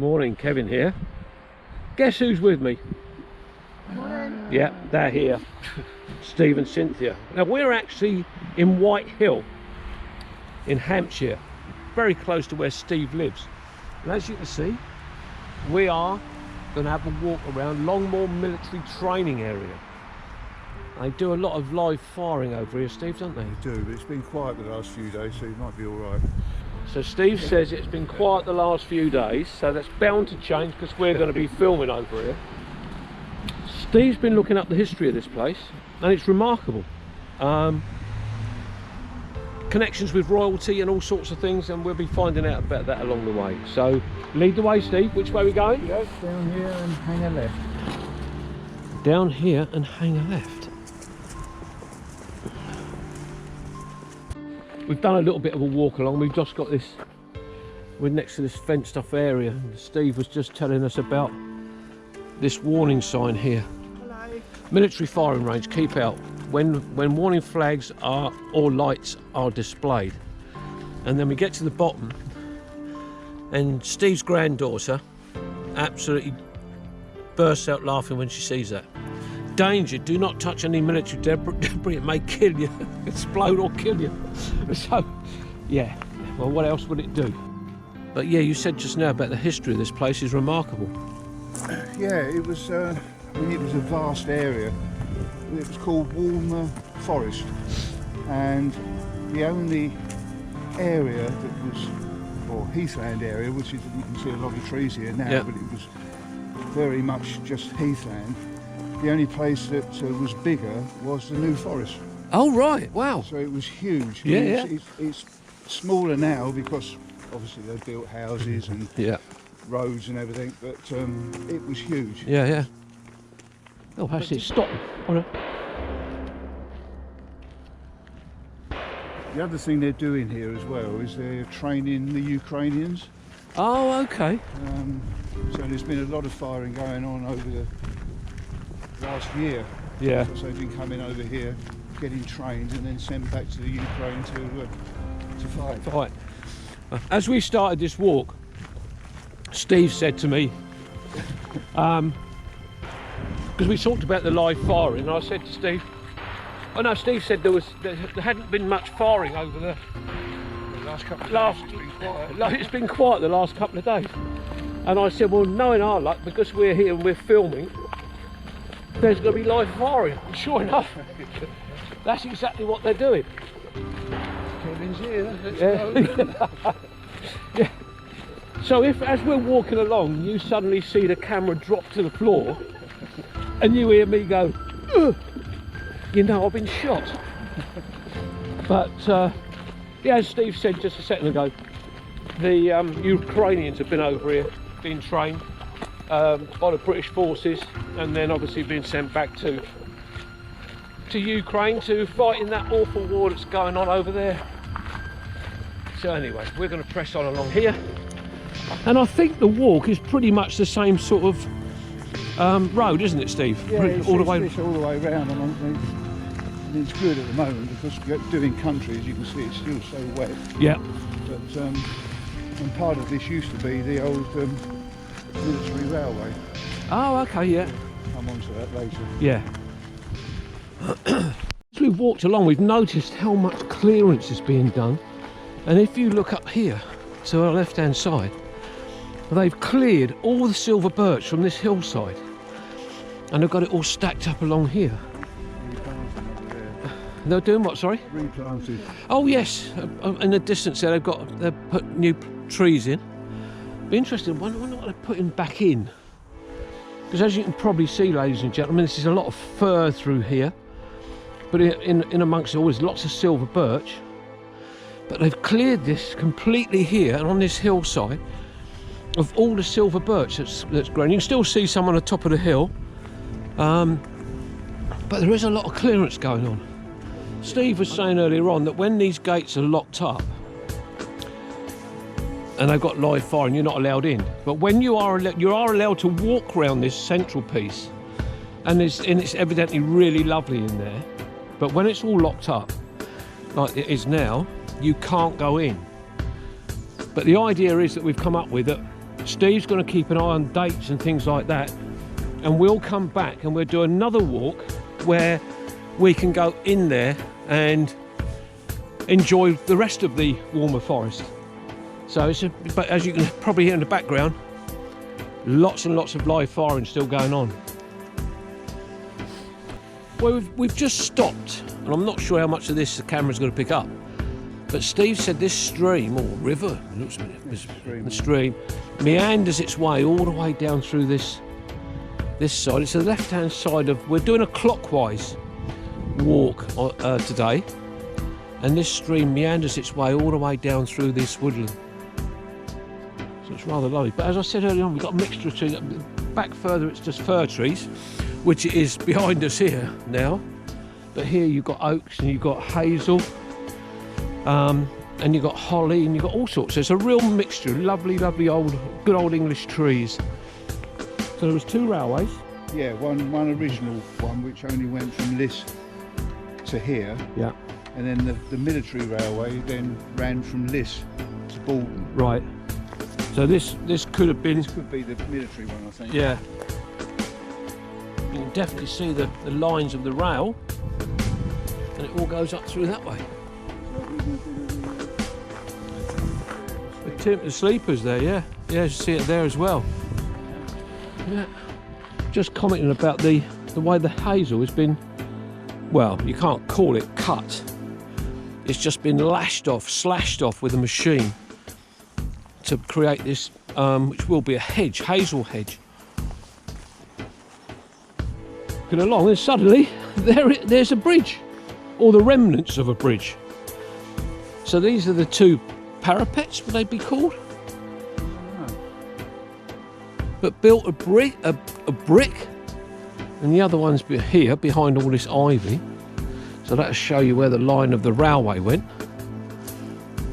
Morning, Kevin here. Guess who's with me? Morning. Yeah, they're here. Steve and Cynthia. Now we're actually in White Hill in Hampshire, very close to where Steve lives. And as you can see, we are going to have a walk around Longmoor Military Training Area. They do a lot of live firing over here, Steve, don't they? They do, but it's been quiet the last few days, so you might be all right. So Steve says it's been quiet the last few days, so that's bound to change because we're going to be filming over here. Steve's been looking up the history of this place, and it's remarkable. Connections with royalty and all sorts of things, and we'll be finding out about that along the way. So lead the way, Steve. Which way are we going? Yes, down here and hang a left. Down here and hang a left. We've done a little bit of a walk along. We've just got this, we're next to this fenced off area, and Steve was just telling us about this warning sign here. Hello. Military firing range, keep out when warning flags are or lights are displayed. And then we get to the bottom, and Steve's granddaughter absolutely bursts out laughing when she sees that. Danger, do not touch any military debris, it may kill you, explode or kill you. So, yeah, well, what else would it do? But yeah, you said just now about the history of this place is remarkable. Yeah, it was, I mean, it was a vast area. It was called Woolmer Forest, and the only area that was, or heathland area, which is, you can see a lot of trees here now, Yeah. but it was very much just heathland. The only place that was bigger was the New Forest. Oh right, wow. So it was huge. Yeah, It's smaller now because obviously they built houses and Yeah, roads and everything, but it was huge. yeah, yeah. Oh, actually, stop. Oh, no. The other thing they're doing here as well is they're training the Ukrainians. Oh, okay. So there's been a lot of firing going on over the last year. Yeah. So they've been coming over here, getting trained, and then sent back to the Ukraine to fight. Right. As we started this walk, Steve said to me, because we talked about the live firing, and I said to Steve, oh no, Steve said there hadn't been much firing over the last couple of last. days it's been quiet. Like, it's been quiet the last couple of days, and I said, well, knowing our luck, because we're here and we're filming, there's going to be live firing. And sure enough, that's exactly what they're doing. Kevin's here. Let's Yeah. go. Yeah. So if, as we're walking along, you suddenly see the camera drop to the floor, and you hear me go, ugh, you know I've been shot. But yeah, as Steve said just a second ago, the Ukrainians have been over here, being trained by the British forces, and then obviously being sent back to Ukraine to fight in that awful war that's going on over there. So anyway, we're going to press on along here, and I think the walk is pretty much the same sort of road, isn't it, Steve? Yeah, all the way. it's all the way around, and it's good at the moment because doing country, as you can see, it's still so wet. Yeah. But and part of this used to be the old military railway. Oh, okay, yeah. Come on to that later. Yeah. As we've walked along, we've noticed how much clearance is being done, and if you look up here to our left hand side, they've cleared all the silver birch from this hillside, and they've got it all stacked up along here. Replanting over there. They're doing what, sorry? Replanted. Oh yes, in the distance there they've put new trees in. Be interesting, I wonder what they're putting back in, because as you can probably see, ladies and gentlemen, this is a lot of fir through here, but in amongst it all there's lots of silver birch. But they've cleared this completely here and on this hillside of all the silver birch that's grown. You can still see some on the top of the hill, but there is a lot of clearance going on. Steve was saying earlier on that when these gates are locked up and they've got live firing, you're not allowed in. But when you are allowed to walk around this central piece, and it's evidently really lovely in there. But when it's all locked up, like it is now, you can't go in. But the idea is that we've come up with that Steve's going to keep an eye on dates and things like that, and we'll come back and we'll do another walk where we can go in there and enjoy the rest of the Woolmer Forest. So but as you can probably hear in the background, lots and lots of live firing still going on. Well, we've just stopped, and I'm not sure how much of this the camera's going to pick up, but Steve said this stream, or river, it looks the stream, meanders its way all the way down through this side. It's the left-hand side of, we're doing a clockwise walk today, and this stream meanders its way all the way down through this woodland. So it's rather lovely. But as I said earlier on, we've got a mixture of trees. Back further, it's just fir trees, which is behind us here now. But here you've got oaks and you've got hazel, and you've got holly, and you've got all sorts. So it's a real mixture, lovely, lovely good old English trees. So there was 2 railways. Yeah, one original one which only went from Liss to here. Yeah. And then the military railway then ran from Liss to Bolton. Right. So this could have been. This could be the military one, I think. Yeah. You can definitely see the lines of the rail, and it all goes up through that way. The sleepers there, yeah. Yeah, you see it there as well. Yeah. Just commenting about the way the hazel has been, well, you can't call it cut. It's just been slashed off with a machine to create this, which will be a hedge, hazel hedge. Looking along, and suddenly there's a bridge, or the remnants of a bridge. So these are the 2 parapets, would they be called? But built a brick, and the other one's here behind all this ivy. So that'll show you where the line of the railway went.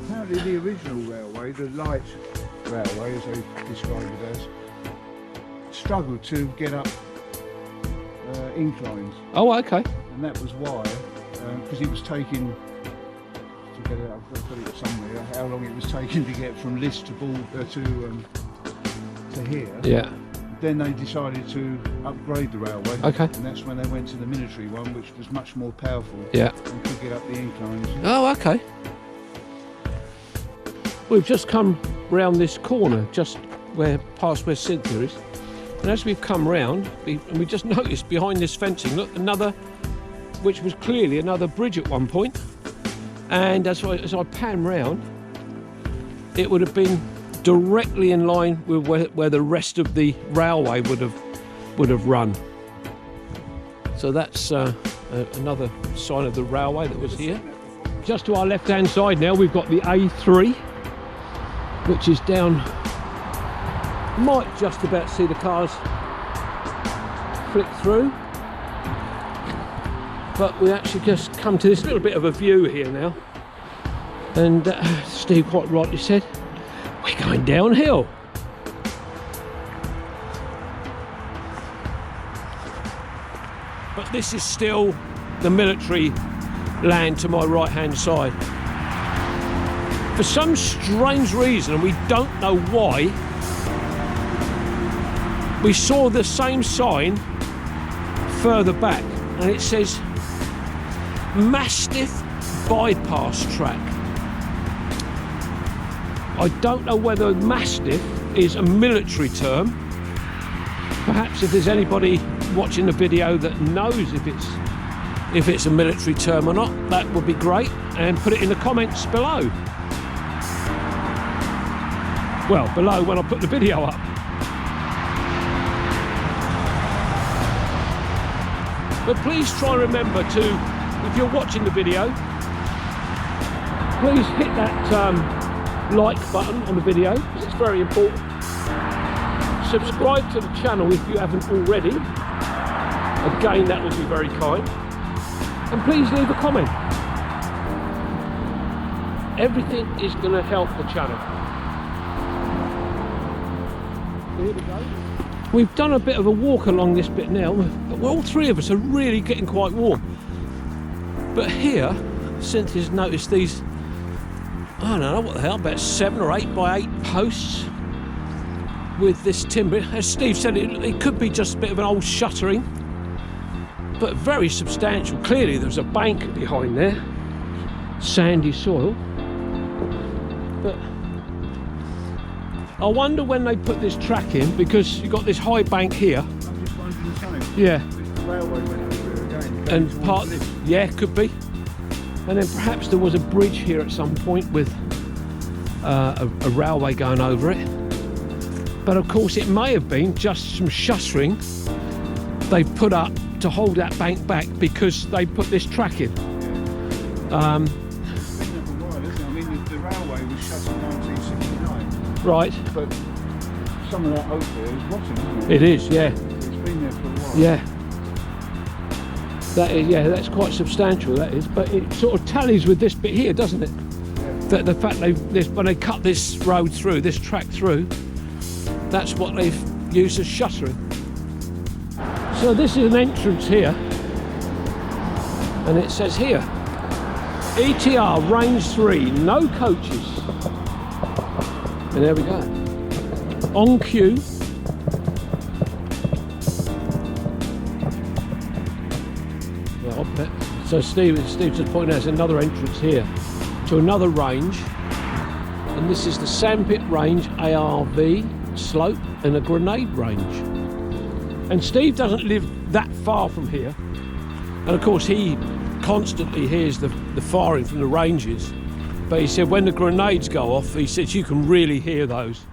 Apparently the original railway, the light railway as they described it as, struggled to get up inclines. Oh, okay. And that was why, because it was taking, to get it, I've got to put it somewhere, how long it was taking to get from Liss to here. Yeah. Then they decided to upgrade the railway. Okay. And that's when they went to the military one, which was much more powerful. Yeah. And could get up the inclines. Oh, okay. We've just come round this corner, just past where Cynthia is. And as we've come round, we just noticed behind this fencing, look, another, which was clearly another bridge at one point. And as I pan round, it would have been directly in line with where the rest of the railway would have run. So that's another sign of the railway that was here. Just to our left-hand side now, we've got the A3, which is down. Might just about see the cars flick through, but we actually just come to this little bit of a view here now, and Steve quite rightly said, we're going downhill. But this is still the military land to my right hand side. For some strange reason, and we don't know why, we saw the same sign further back, and it says Mastiff Bypass Track. I don't know whether Mastiff is a military term. Perhaps if there's anybody watching the video that knows if it's a military term or not, that would be great, and put it in the comments below. Well, below when I put the video up. But please try and remember to, if you're watching the video, please hit that like button on the video, because it's very important. Subscribe to the channel if you haven't already. Again, that would be very kind. And please leave a comment. Everything is going to help the channel. Here we go. We've done a bit of a walk along this bit now. All 3 of us are really getting quite warm. But here, Cynthia's noticed these, I don't know what the hell, about 7 or 8 by 8 posts. with this timber. As Steve said, it could be just a bit of an old shuttering, but very substantial. Clearly there's a bank behind there, sandy soil. But I wonder when they put this track in, because you've got this high bank here. I'm just wondering something. Yeah. If the railway went over again. And part, yeah, could be. And then perhaps there was a bridge here at some point with a railway going over it. But of course it may have been just some shuttering they put up to hold that bank back because they put this track in. Yeah. It's been there for a while, isn't it? I mean, the railway was shut in 1969. Right. But some of that oak there is rotten, isn't it? It is, yeah. It's been there for a while. Yeah. That is, yeah, that's quite substantial, that is. But it sort of tallies with this bit here, doesn't it? Yeah. That the fact when they cut this road through, this track through, that's what they've used as shuttering. So this is an entrance here, and it says here, ETR Range 3, no coaches. And there we go. On cue. Well, so Steve's just pointing out there's another entrance here to another range, and this is the Sandpit Range ARV slope and a grenade range. And Steve doesn't live that far from here, and of course he constantly hears the firing from the ranges, but he said when the grenades go off, he says you can really hear those.